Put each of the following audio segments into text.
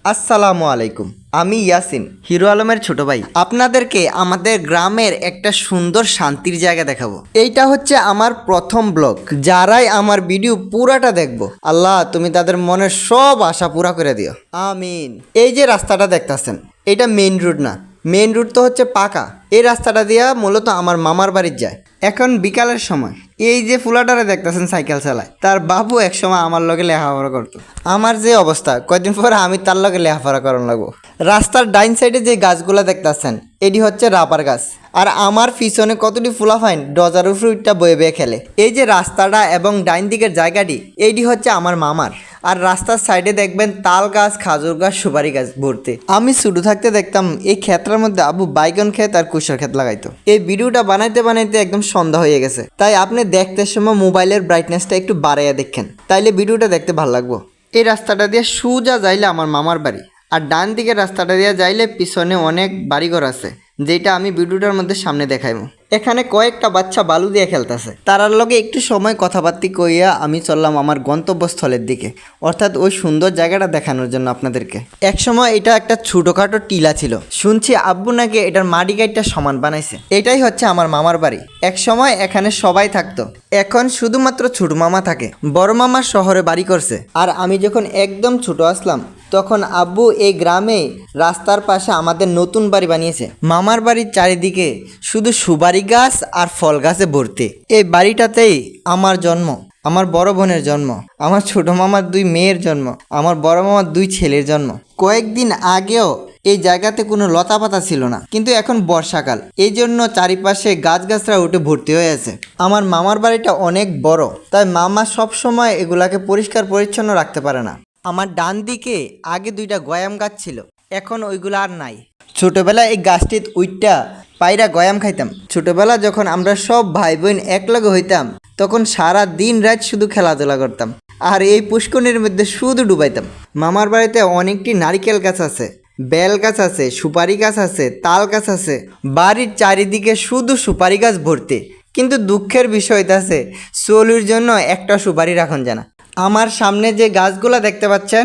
আসসালামু আলাইকুম। আমি ইয়াসিন, হিরো আলমের ছোট ভাই। আপনাদেরকে আমাদের গ্রামের একটা সুন্দর শান্তির জায়গা দেখাবো। এইটা হচ্ছে আমার প্রথম ব্লগ। যারাই আমার ভিডিও পুরাটা দেখবো, আল্লাহ তুমি তাদের মনের সব আশা পুরা করে দিও, আমিন। এই যে রাস্তাটা দেখতাছেন, এটা মেইন রোড না, মেইন রোড তো হচ্ছে পাকা। এই রাস্তাটা দিয়া মূলত আমার মামার বাড়ির যায়। এখন বিকালের সময় এই যে ফুলাটারে দেখতেছেন সাইকেল চালায়, তার বাবু একসময় আমার লগে লেখাপড়া করতো। আমার যে অবস্থা, কয়েকদিন পরে আমি তার লগে লেখাপড়া করার লাগবো। রাস্তার ডাইন সাইডে যে গাছগুলা দেখতেছেন, এটি হচ্ছে রাবার গাছ। আর আমার পিছনে কতটি ফুলা ফাইন ডজার ফ্রুটটা বয়ে বয়ে খেলে। এই যে রাস্তাটা এবং ডাইন দিকের জায়গাটি, এইটি হচ্ছে আমার মামার। আর রাস্তার সাইডে দেখবেন তাল গাছ, খাজুর গাছ, সুপারি গাছ ভর্তি। আমি ছোটো থাকতে দেখতাম এই ক্ষেত্রের মধ্যে আবু বাইগন ক্ষেত আর কুশার ক্ষেত লাগাইতো। এই ভিডিওটা বানাইতে বানাইতে একদম সন্ধ্যা হয়ে গেছে, তাই আপনি দেখতে সময় মোবাইলের ব্রাইটনেসটা একটু বাড়াইয়া দেখেন, তাইলে ভিডিওটা দেখতে ভালো লাগবো। এই রাস্তাটা দিয়ে সোজা যাইলে আমার মামার বাড়ি, আর ডান দিকের রাস্তাটা দিয়ে যাইলে পিছনে অনেক বাড়িঘর আছে, যেটা আমি ভিডিওটার মধ্যে সামনে দেখাইবো। এখানে কয়েকটা বাচ্চা বালু দিয়ে খেলতেছে। তারার লগে একটু সময় কথাবার্তি কইয়া আমি চললাম আমার গন্তব্যস্থলের দিকে, অর্থাৎ ওই সুন্দর জায়গাটা দেখানোর জন্য আপনাদেরকে। একসময় এটা একটা ছোটোখাটো টিলা ছিল, শুনছি আব্বু নাকি এটার মাটি গাইটটা সমান বানাইছে। এটাই হচ্ছে আমার মামার বাড়ি। একসময় এখানে সবাই থাকতো, এখন শুধুমাত্র ছোট মামা থাকে। বড় মামা শহরে বাড়ি করছে। আর আমি যখন একদম ছোট আসলাম, তখন আব্বু এই গ্রামে রাস্তার পাশে আমাদের নতুন বাড়ি বানিয়েছে। মামার বাড়ির চারিদিকে শুধু সুপারি গাছ আর ফল গাছে ভর্তি। এই বাড়িটাতেই আমার জন্ম, আমার বড় বোনের জন্ম, আমার ছোট মামার 2 মেয়ের জন্ম, আমার বড় মামার 2 ছেলের জন্ম। কয়েকদিন আগেও এই জায়গাতে কোনো লতা পাতা ছিল না, কিন্তু এখন বর্ষাকাল, এই জন্য চারিপাশে গাছগাছরা উঠে ভর্তি হয়ে আছে। আমার মামার বাড়িটা অনেক বড়, তাই মামা সব সময় এগুলাকে পরিষ্কার পরিচ্ছন্ন রাখতে পারে না। আমার ডান দিকে আগে 2টা গয়াম গাছ ছিল, এখন ওইগুলো আর নাই। ছোটবেলায় এই গাছটির উইটটা পায়রা গয়াম খাইতাম। ছোটবেলা যখন আমরা সব ভাই বোন একলগে হইতাম, তখন সারা দিন রাত শুধু খেলাধুলা করতাম আর এই পুষ্করণীর মধ্যে শুধু ডুবাইতাম। মামার বাড়িতে অনেকটি নারিকেল গাছ আছে, বেল গাছ আছে, সুপারি গাছ আছে, তাল গাছ আছে। বাড়ির চারিদিকে শুধু সুপারি গাছ ভর্তি, কিন্তু দুঃখের বিষয় আছে, চলির জন্য একটা সুপারি রাখুন জানা। আমার সামনে যে গাছগুলা দেখতে পাচ্ছেন,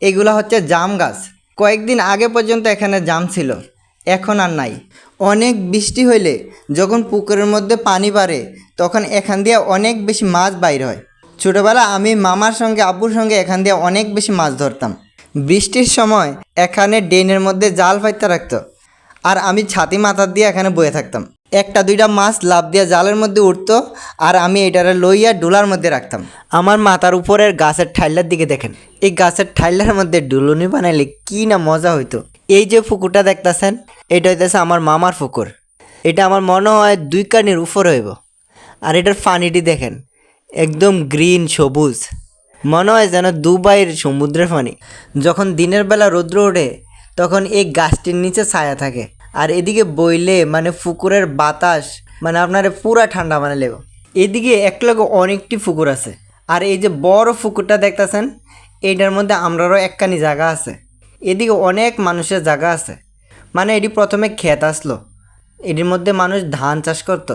এগুলা হচ্ছে জাম গাছ। কয়েকদিন আগে পর্যন্ত এখানে জাম ছিল, এখন আর নাই। অনেক বৃষ্টি হইলে যখন পুকুরের মধ্যে পানি বাড়ে, তখন এখান দিয়ে অনেক বেশি মাছ বাইর হয়। ছোটোবেলা আমি মামার সঙ্গে আব্বুর সঙ্গে এখান দিয়ে অনেক বেশি মাছ ধরতাম। বৃষ্টির সময় এখানে ড্রেনের মধ্যে জাল ফাইতে রাখতো, আর আমি ছাতি মাথার দিয়ে এখানে বয়ে থাকতাম। 1-2টা মাছ লাফ দিয়ে জালের মধ্যে উঠতো, আর আমি এটারে লইয়া ডুলার মধ্যে রাখতাম। আমার মাথার উপরের গাছের ঠাইলার দিকে দেখেন, এই গাছের ঠাইলার মধ্যে ডুলুনি বানাইলে কি না মজা হইতো। এই যে পুকুরটা দেখতেছেন, এটা হইতেছে আমার মামার পুকুর। এটা আমার মনে হয় 2 কানির উপর হইব। আর এটার পানিটি দেখেন, একদম গ্রিন সবুজ, মনে হয় যেন দুবাইয়ের সমুদ্রের পানি। যখন দিনের বেলা রৌদ্র ওঠে, তখন এই গাছটির নিচে ছায়া থাকে, আর এদিকে বইলে মানে পুকুরের বাতাস মানে আপনার পুরা ঠান্ডা মানে লেগো। এদিকে একলগে অনেকটি পুকুর আছে, আর এই যে বড় পুকুরটা দেখতেছেন, এইটার মধ্যে আমরারও একখানি জায়গা আছে। এদিকে অনেক মানুষের জায়গা আছে, মানে এটি প্রথমে ক্ষেত আসলো, এটির মধ্যে মানুষ ধান চাষ করতো,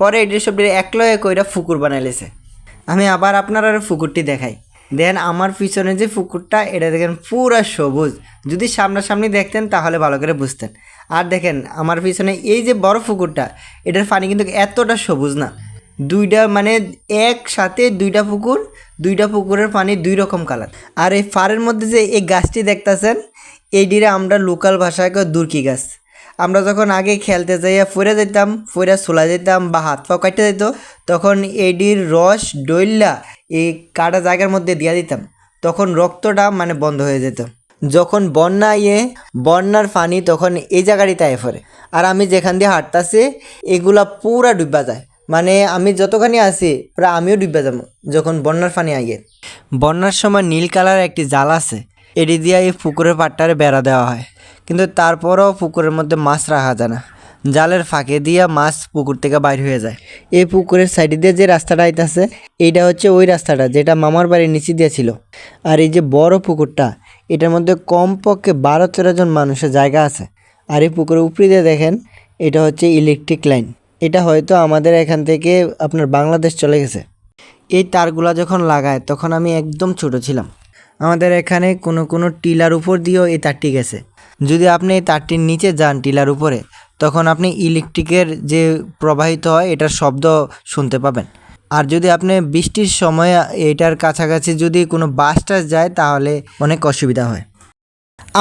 পরে এটির সব একলগে কইরা পুকুর বানাইলেছে। আমি আবার আপনার আর পুকুরটি দেখাই। দেখেন আমার পিছনে যে পুকুরটা, এটা দেখেন পুরা সবুজ। যদি সামনাসামনি দেখতেন তাহলে ভালো করে বুঝতেন। আর দেখেন আমার পিছনে এই যে বড় পুকুরটা, এটার পানি কিন্তু এতটা সবুজ না। 2টা মানে একসাথে 2টা পুকুর, 2টা পুকুরের পানি 2 রকম কালার। আর এই ফারের মধ্যে যে এই গাছটি দেখতেছেন, এইটিরে আমরা লোকাল ভাষায় দুর্কি গাছ। আমরা যখন আগে খেলতে যাইয়া ফইরা যেতাম, ফইরা চলে যেতাম বা হাত পা কাটতে যেত, তখন এডির রস ডইল্লা এই কাটা জায়গার মধ্যে দিয়া দিতাম, তখন রক্তটা মানে বন্ধ হয়ে যেত। যখন বন্যা বন্যার পানি তখন এই জায়গাটিতে আয় পড়ে, আর আমি যেখান দিয়ে হাঁটতাছি এগুলা পুরা ডুবা যায়। মানে আমি যতখানি আছি প্রায় আমিও ডুবা যাবো যখন বন্যার পানি আইয়ে। বন্যার সময় নীল কালারের একটি জাল আছে, এটি দিয়ে এই পুকুরের পাড়টারে বেড়া দেওয়া হয়, কিন্তু তারপরও পুকুরের মধ্যে মাছ রাখা যায় না। জালের ফাঁকে দিয়ে মাছ পুকুর থেকে বাইর হয়ে যায়। এই পুকুরের সাইডে দিয়ে যে রাস্তাটা আইতাছে, এইটা হচ্ছে ওই রাস্তাটা যেটা মামার বাড়ির নিচে দিয়ে ছিল। আর এই যে বড় পুকুরটা, এটার মধ্যে কমপক্ষে 12-13 জন মানুষের জায়গা আছে। আর এই পুকুরের উপরে দিয়ে দেখেন, এটা হচ্ছে ইলেকট্রিক লাইন। এটা হয়তো আমাদের এখান থেকে আপনার বাংলাদেশ চলে গেছে। এই তারগুলা যখন লাগায় তখন আমি একদম ছোট ছিলাম। আমাদের এখানে কোনো টিলার উপর দিয়েও এই তারটি গেছে। যদি আপনি এই তারটির নিচে যান টিলার উপরে, তখন আপনি ইলেকট্রিকের যে প্রবাহিত হয় এটার শব্দ শুনতে পাবেন। আর যদি আপনি বৃষ্টির সময় এটার কাছাকাছি যদি কোনো বাস টাস যায় তাহলে অনেক অসুবিধা হয়।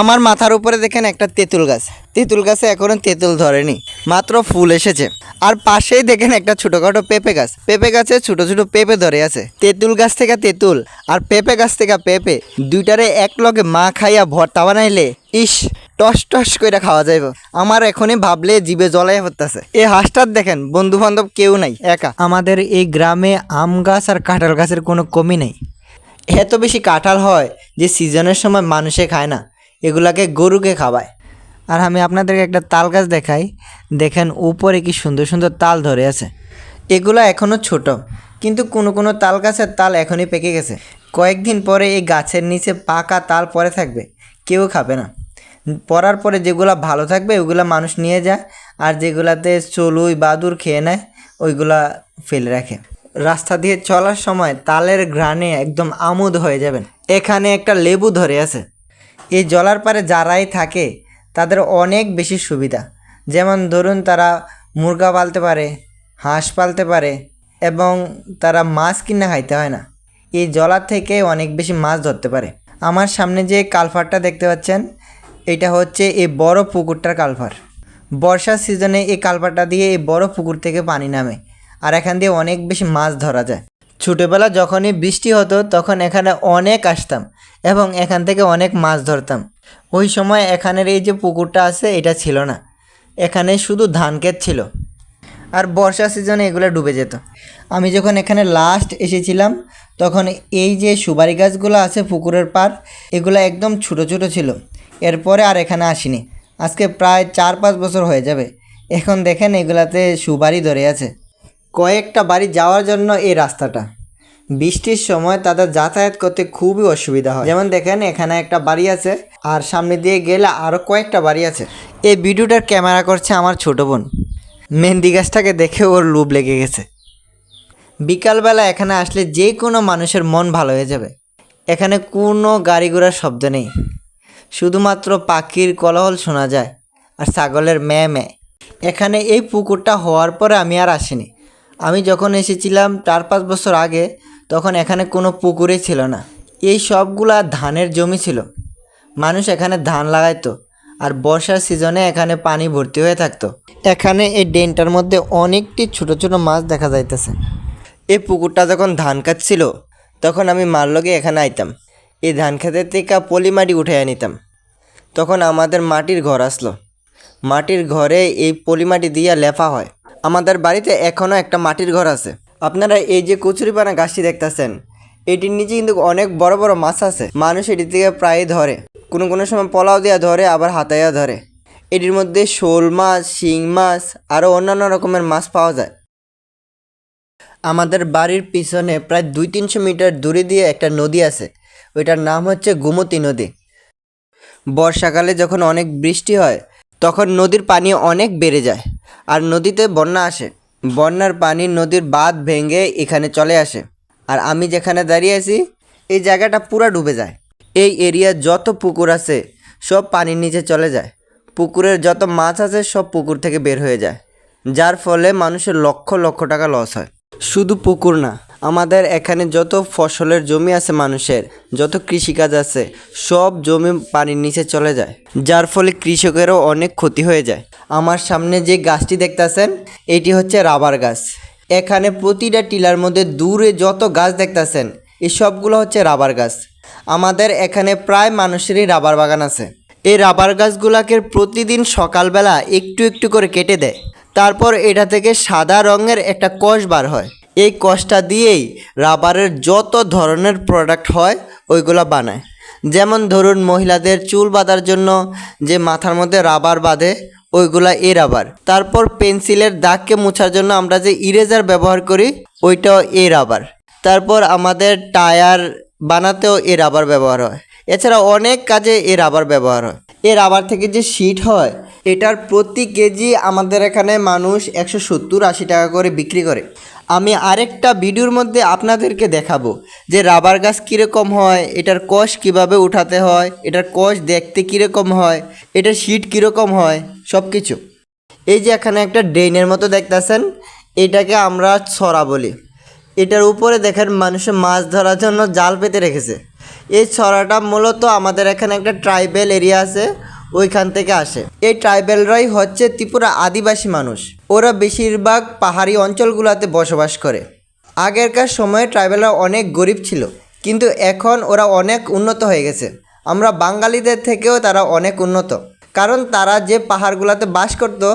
আমার মাথার উপরে দেখেন একটা তেঁতুল গাছ। তেঁতুল গাছে এখনো তেঁতুল ধরেনি, মাত্র ফুল এসেছে। আর পাশেই দেখেন একটা ছোটোখাটো পেঁপে গাছ। পেঁপে গাছে ছোটো ছোটো পেঁপে ধরে আছে। তেঁতুল গাছ থেকে তেঁতুল আর পেঁপে গাছ থেকে পেঁপে দুইটারে এক লগে মা খাইয়া ভর্তা বানাইলে ইস টস টস করে খাওয়া যাইব। আমার এখনই ভাবলে জিভে জলাই হতেছে। এই হাঁসটার দেখেন বন্ধু বান্ধব কেউ নাই, একা। আমাদের এই গ্রামে আম গাছ আর কাঁঠাল গাছের কোনো কমি নেই। এত বেশি কাঁঠাল হয় যে সিজনের সময় মানুষে খায় না, এগুলাকে গরুকে খাওয়ায়। আর আমি আপনাদেরকে একটা তাল গাছ দেখাই, দেখেন উপরে কি সুন্দর সুন্দর তাল ধরে আছে। এগুলো এখনও ছোট, কিন্তু কোনো তাল গাছের তাল এখনই পেকে গেছে। কয়েকদিন পরে এই গাছের নিচে পাকা তাল পড়ে থাকবে, কেউ খাবে না। পড়ার পরে যেগুলা ভালো থাকবে ওইগুলা মানুষ নিয়ে যায়, আর যেগুলাতে চলুই বাদুর খেয়ে নেয় ওইগুলা ফেলে রাখে। রাস্তা দিয়ে চলার সময় তালের ঘ্রাণে একদম আমোদ হয়ে যাবেন। এখানে একটা লেবু ধরে আছে। এই জলার পারে যারাই থাকে তাদের অনেক বেশি সুবিধা। যেমন ধরুন তারা মুরগা পালতে পারে, হাঁস পালতে পারে, এবং তারা মাছ কিনে খাইতে হয় না। এই জলার থেকে অনেক বেশি মাছ ধরতে পারে। আমার সামনে যে কালভারটা দেখতে পাচ্ছেন, এটা হচ্ছে এই বড় পুকুরটার কালভার। বর্ষার সিজনে এই কালভারটা দিয়ে এই বড় পুকুর থেকে পানি নামে, আর এখান দিয়ে অনেক বেশি মাছ ধরা যায়। ছোটোবেলা যখনই বৃষ্টি হতো তখন এখানে অনেক আসতাম এবং এখান থেকে অনেক মাছ ধরতাম। ওই সময় এখানের এই যে পুকুরটা আছে এটা ছিল না, এখানে শুধু ধান ক্ষেত ছিল, আর বর্ষা সিজনে এগুলো ডুবে যেত। আমি যখন এখানে লাস্ট এসেছিলাম তখন এই যে সুপারি গাছগুলো আছে পুকুরের পার, এগুলো একদম ছোটো ছোটো ছিল। এরপরে আর এখানে আসিনি, আজকে প্রায় 4-5 বছর হয়ে যাবে। এখন দেখেন এগুলাতে সুপারি ধরে আছে। কয়েকটা বাড়ি যাওয়ার জন্য এই রাস্তাটা, বৃষ্টির সময় তাদের যাতায়াত করতে খুবই অসুবিধা হয়। যেমন দেখেন এখানে একটা বাড়ি আছে, আর সামনে দিয়ে গেলে আরও কয়েকটা বাড়ি আছে। এই ভিডিওটার ক্যামেরা করছে আমার ছোটো বোন। মেহেন্দি গাছটাকে দেখে ওর লোভ লেগে গেছে। বিকালবেলা এখানে আসলে যে কোনো মানুষের মন ভালো হয়ে যাবে। এখানে কোনো গাড়ি ঘোড়ার শব্দ নেই, শুধুমাত্র পাখির কোলাহল শোনা যায় আর ছাগলের ম্যাঁ ম্যাঁ। এখানে এই পুকুরটা হওয়ার পরে আমি আর আসিনি। আমি যখন এসেছিলাম 4-5 বছর আগে, তখন এখানে কোনো পুকুরই ছিল না। এই সবগুলা ধানের জমি ছিল, মানুষ এখানে ধান লাগাইতো, আর বর্ষার সিজনে এখানে পানি ভর্তি হয়ে থাকতো। এখানে এই ড্রেনটার মধ্যে অনেকটি ছোট ছোট মাছ দেখা যাইতেছে। এই পুকুরটা যখন ধান কাটছিল তখন আমি মার লগে এখানে আইতাম। এই ধান খেতের থেকে পলি মাটি উঠে নিতাম। তখন আমাদের মাটির ঘর আসলো, মাটির ঘরে এই পলি মাটি দিয়ে লেপা হয়। আমাদের বাড়িতে এখনও একটা মাটির ঘর আছে। আপনারা এই যে কচুরিপানা গাছটি দেখতেছেন, এটির নিচে কিন্তু অনেক বড় বড় মাছ আছে। মানুষ এটির থেকে প্রায় ধরে, কোনো সময় পোলাও দেওয়া ধরে, আবার হাতাইয়া ধরে। এটির মধ্যে শোল মাছ, শিং মাছ, আরও অন্যান্য রকমের মাছ পাওয়া যায়। আমাদের বাড়ির পিছনে প্রায় 200-300 মিটার দূরে দিয়ে একটা নদী আছে, ওইটার নাম হচ্ছে গোমতী নদী। বর্ষাকালে যখন অনেক বৃষ্টি হয় তখন নদীর পানি অনেক বেড়ে যায়, আর নদীতে বন্যা আসে। বন্যার পানি নদীর বাঁধ ভেঙে এখানে চলে আসে, আর আমি যেখানে দাঁড়িয়ে আছি এই জায়গাটা পুরো ডুবে যায়। এই এরিয়ার যত পুকুর আছে সব পানির নিচে চলে যায়। পুকুরের যত মাছ আছে সব পুকুর থেকে বের হয়ে যায়, যার ফলে মানুষের লক্ষ লক্ষ টাকা লস হয়। শুধু পুকুর না, আমাদের এখানে যত ফসলের জমি আছে, মানুষের যত কৃষিকাজ আছে, সব জমি পানির নিচে চলে যায়, যার ফলে কৃষকেরও অনেক ক্ষতি হয়ে যায়। আমার সামনে যে গাছটি দেখতেছেন এটি হচ্ছে রাবার গাছ। এখানে প্রতিটা টিলার মধ্যে দূরে যত গাছ দেখতেছেন এই সবগুলো হচ্ছে রাবার গাছ। আমাদের এখানে প্রায় মানুষেরই রাবার বাগান আছে। এই রাবার গাছগুলোকে প্রতিদিন সকালবেলা একটু একটু করে কেটে দেয়, তারপর এটা থেকে সাদা রঙের একটা কষ বার হয়। এই কষটা দিয়েই রাবারের যত ধরনের প্রোডাক্ট হয় ওইগুলো বানায়। যেমন ধরুন মহিলাদের চুল বাঁধার জন্য যে মাথার মধ্যে রাবার বাঁধে ওইগুলা এই রাবার। তারপর পেন্সিলের দাগকে মোছার জন্য আমরা যে ইরেজার ব্যবহার করি ওইটাও এই রাবার। তারপর আমাদের টায়ার বানাতেও এই রাবার ব্যবহার হয়। এছাড়া অনেক কাজে এই রাবার ব্যবহার হয়। এই রাবার থেকে যে শিট হয় এটার প্রতি কেজি আমাদের এখানে মানুষ 170-80 টাকা করে বিক্রি করে। আমি আরেকটা ভিডিওর মধ্যে আপনাদেরকে দেখাবো যে রাবার গাছ কীরকম হয়, এটার কষ কিভাবে উঠাতে হয়, এটার কষ দেখতে কীরকম হয়, এটার শীট কীরকম হয়, সব কিছু। এই যে এখানে একটা ড্রেনের মতো দেখতেছেন, এটাকে আমরা ছড়া বলি। এটার উপরে দেখেন মানুষে মাছ ধরার জন্য জাল পেতে রেখেছে। এই ছড়াটা মূলত আমাদের এখানে একটা ট্রাইবেল এরিয়া আছে, ওইখান থেকে আসে। এই ট্রাইবেলরাই হচ্ছে ত্রিপুরা আদিবাসী মানুষ। ওরা বেশিরভাগ পাহাড়ি অঞ্চলগুলোতে বসবাস করে। আগেরকার সময়ে ট্রাইবেলরা অনেক গরিব ছিল, কিন্তু এখন ওরা অনেক উন্নত হয়ে গেছে। আমরা বাঙালিদের থেকেও তারা অনেক উন্নত, কারণ তারা যে পাহাড়গুলোতে বাস করতো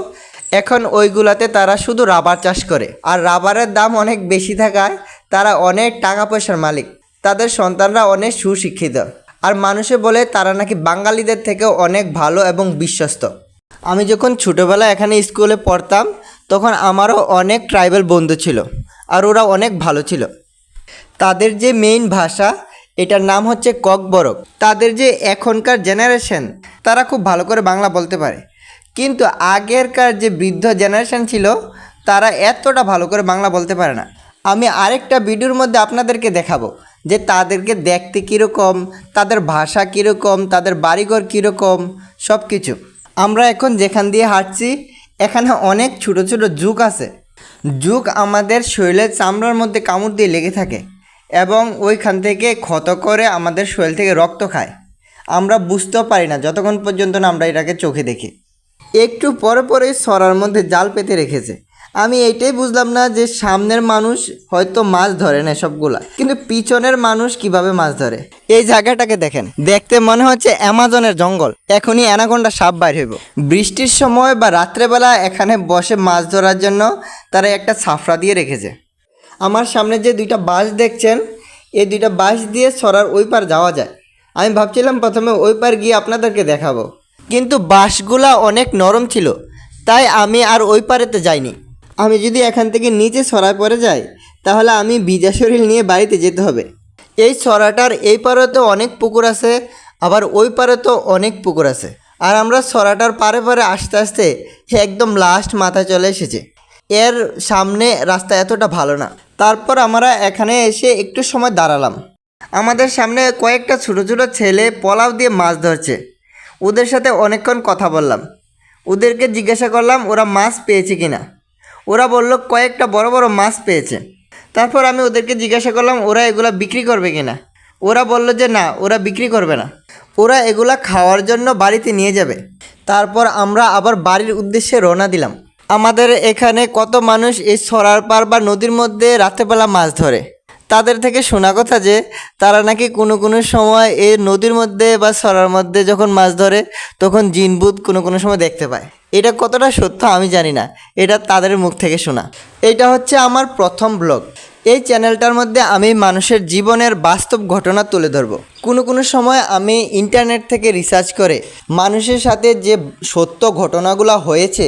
এখন ওইগুলাতে তারা শুধু রাবার চাষ করে। আর রাবারের দাম অনেক বেশি থাকায় তারা অনেক টাকা পয়সার মালিক। তাদের সন্তানরা অনেক সুশিক্ষিত। আর মানুষে বলে তারা নাকি বাঙালিদের থেকেও অনেক ভালো এবং বিশ্বস্ত। আমি যখন ছোটোবেলায় এখানে স্কুলে পড়তাম তখন আমারও অনেক ট্রাইবেল বন্ধু ছিল, আর ওরা অনেক ভালো ছিল। তাদের যে মেইন ভাষা, এটার নাম হচ্ছে ককবরক। তাদের যে এখনকার জেনারেশন, তারা খুব ভালো করে বাংলা বলতে পারে, কিন্তু আগেরকার যে বৃদ্ধ জেনারেশন ছিল তারা এতটা ভালো করে বাংলা বলতে পারে না। আমি আরেকটা ভিডিওর মধ্যে আপনাদেরকে দেখাবো যে তাদেরকে দেখতে কীরকম, তাদের ভাষা কীরকম, তাদের বাড়িঘর কীরকম, সব কিছু। আমরা এখন যেখান দিয়ে হাঁটছি এখানে অনেক ছোটো ছোটো জুক আছে। জুক আমাদের শরীরের চামড়ার মধ্যে কামড় দিয়ে লেগে থাকে এবং ওইখান থেকে ক্ষত করে আমাদের শরীর থেকে রক্ত খায়। আমরা বুঝতেও পারি না যতক্ষণ পর্যন্ত না আমরা এটাকে চোখে দেখি। একটু পরে পরে সরার মধ্যে জাল পেতে রেখেছে। আমি এইটাই বুঝলাম না যে সামনের মানুষ হয়তো মাছ ধরে না সবগুলা, কিন্তু পিছনের মানুষ কিভাবে মাছ ধরে। এই জায়গাটাকে দেখেন, দেখতে মনে হচ্ছে অ্যামাজনের জঙ্গল। এখনই অ্যানাকোন্ডা সাপ বাইর হইব। বৃষ্টির সময় বা রাত্রেবেলা এখানে বসে মাছ ধরার জন্য তারা একটা ছাফরা দিয়ে রেখেছে। আমার সামনে যে দুইটা বাঁশ দেখছেন, এই দুইটা বাঁশ দিয়ে সরার ওই পার যাওয়া যায়। আমি ভাবছিলাম প্রথমে ওই পার গিয়ে আপনাদেরকে দেখাবো, কিন্তু বাঁশগুলা অনেক নরম ছিল, তাই আমি আর ওই পারেতে যাইনি। আমি যদি এখান থেকে নিচে সরায় পড়ে যাই তাহলে আমি ভিজা শরীর নিয়ে বাড়িতে যেতে হবে। এই সরাটার এই পারে তো অনেক পুকুর আছে, আবার ওই পারে তো অনেক পুকুর আছে। আর আমরা সরাটার পারে পারে আস্তে আস্তে একদম লাস্ট মাথায় চলে এসেছে। এর সামনে রাস্তা এতটা ভালো না। তারপর আমরা এখানে এসে একটু সময় দাঁড়ালাম। আমাদের সামনে কয়েকটা ছোটো ছোটো ছেলে পলাও দিয়ে মাছ ধরছে। ওদের সাথে অনেকক্ষণ কথা বললাম। ওদেরকে জিজ্ঞাসা করলাম ওরা মাছ পেয়েছে কিনা। ওরা বলল কয়েকটা বড় বড় মাছ পেয়েছে। তারপর আমি ওদেরকে জিজ্ঞাসা করলাম ওরা এগুলা বিক্রি করবে কিনা। ওরা বলল যে না, ওরা বিক্রি করবে না, ওরা এগুলা খাওয়ার জন্য বাড়িতে নিয়ে যাবে। তারপর আমরা আবার বাড়ির উদ্দেশ্যে রওনা দিলাম। আমাদের এখানে কত মানুষ এই সরার পার বা নদীর মধ্যে রাত্রেবেলা মাছ ধরে। তাদের থেকে শোনা কথা যে তারা নাকি কোনো কোনো সময় এই নদীর মধ্যে বা সরার মধ্যে যখন মাছ ধরে তখন জিনভূত কোনো কোনো সময় দেখতে পায়। এটা কতটা সত্য আমি জানি না, এটা তাদের মুখ থেকে শোনা। এটা হচ্ছে আমার প্রথম ব্লগ। এই চ্যানেলটার মধ্যে আমি মানুষের জীবনের বাস্তব ঘটনা তুলে ধরবো। কোনো কোনো সময় আমি ইন্টারনেট থেকে রিসার্চ করে মানুষের সাথে যে সত্য ঘটনাগুলো হয়েছে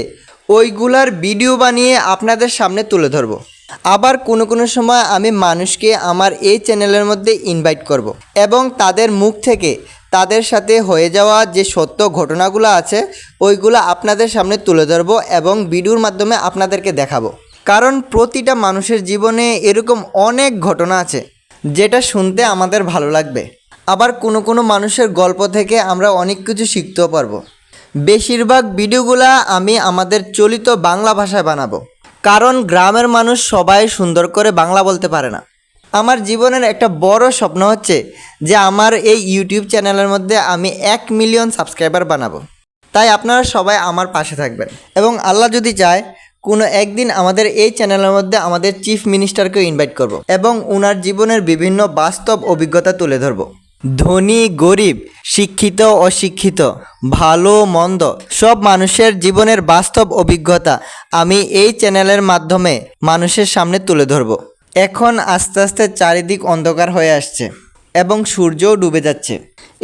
ওইগুলার ভিডিও বানিয়ে আপনাদের সামনে তুলে ধরবো। আবার কোনো কোনো সময় আমি মানুষকে আমার এই চ্যানেলের মধ্যে ইনভাইট করব এবং তাদের মুখ থেকে তাদের সাথে হয়ে যাওয়া যে সত্য ঘটনাগুলো আছে ওইগুলো আপনাদের সামনে তুলে ধরবো এবং ভিডিওর মাধ্যমে আপনাদেরকে দেখাবো। কারণ প্রতিটা মানুষের জীবনে এরকম অনেক ঘটনা আছে যেটা শুনতে আমাদের ভালো লাগবে। আবার কোনো কোনো মানুষের গল্প থেকে আমরা অনেক কিছু শিখতেও পারবো। বেশিরভাগ ভিডিওগুলা আমি আমাদের চলিত বাংলা ভাষায় বানাবো, কারণ গ্রামের মানুষ সবাই সুন্দর করে বাংলা বলতে পারে না। আমার জীবনের একটা বড় স্বপ্ন হচ্ছে যে আমার এই ইউটিউব চ্যানেলের মধ্যে আমি 1 মিলিয়ন সাবস্ক্রাইবার বানাবো। তাই আপনারা সবাই আমার পাশে থাকবেন এবং আল্লাহ যদি চায় কোনো একদিন আমাদের এই চ্যানেলের মধ্যে আমাদের চিফ মিনিস্টারকেও ইনভাইট করব এবং ওনার জীবনের বিভিন্ন বাস্তব অভিজ্ঞতা তুলে ধরব। ধনী গরিব, শিক্ষিত অশিক্ষিত, ভালো মন্দ সব মানুষের জীবনের বাস্তব অভিজ্ঞতা আমি এই চ্যানেলের মাধ্যমে মানুষের সামনে তুলে ধরব। এখন আস্তে আস্তে চারিদিক অন্ধকার হয়ে আসছে এবং সূর্যও ডুবে যাচ্ছে।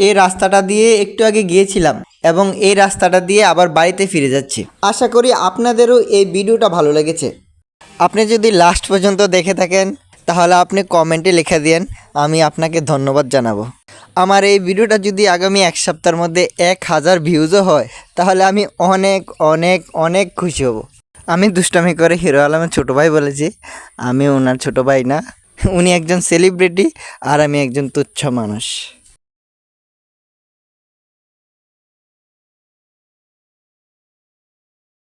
এই রাস্তাটা দিয়ে একটু আগে গিয়েছিলাম এবং এই রাস্তাটা দিয়ে আবার বাড়িতে ফিরে যাচ্ছি। আশা করি আপনাদেরও এই ভিডিওটা ভালো লেগেছে। আপনি যদি লাস্ট পর্যন্ত দেখে থাকেন তাহলে আপনি কমেন্টে লিখে দিন, আমি আপনাকে ধন্যবাদ জানাবো। আমার এই ভিডিওটা যদি আগামী 1 সপ্তাহের মধ্যে 1000 ভিউজও হয় তাহলে আমি অনেক অনেক অনেক খুশি হব। আমি দুষ্টামি করে হিরো আলমের ছোট ভাই বলেছি, আমি ওনার ছোট ভাই না। উনি একজন সেলিব্রিটি আর আমি একজন তুচ্ছ মানুষ।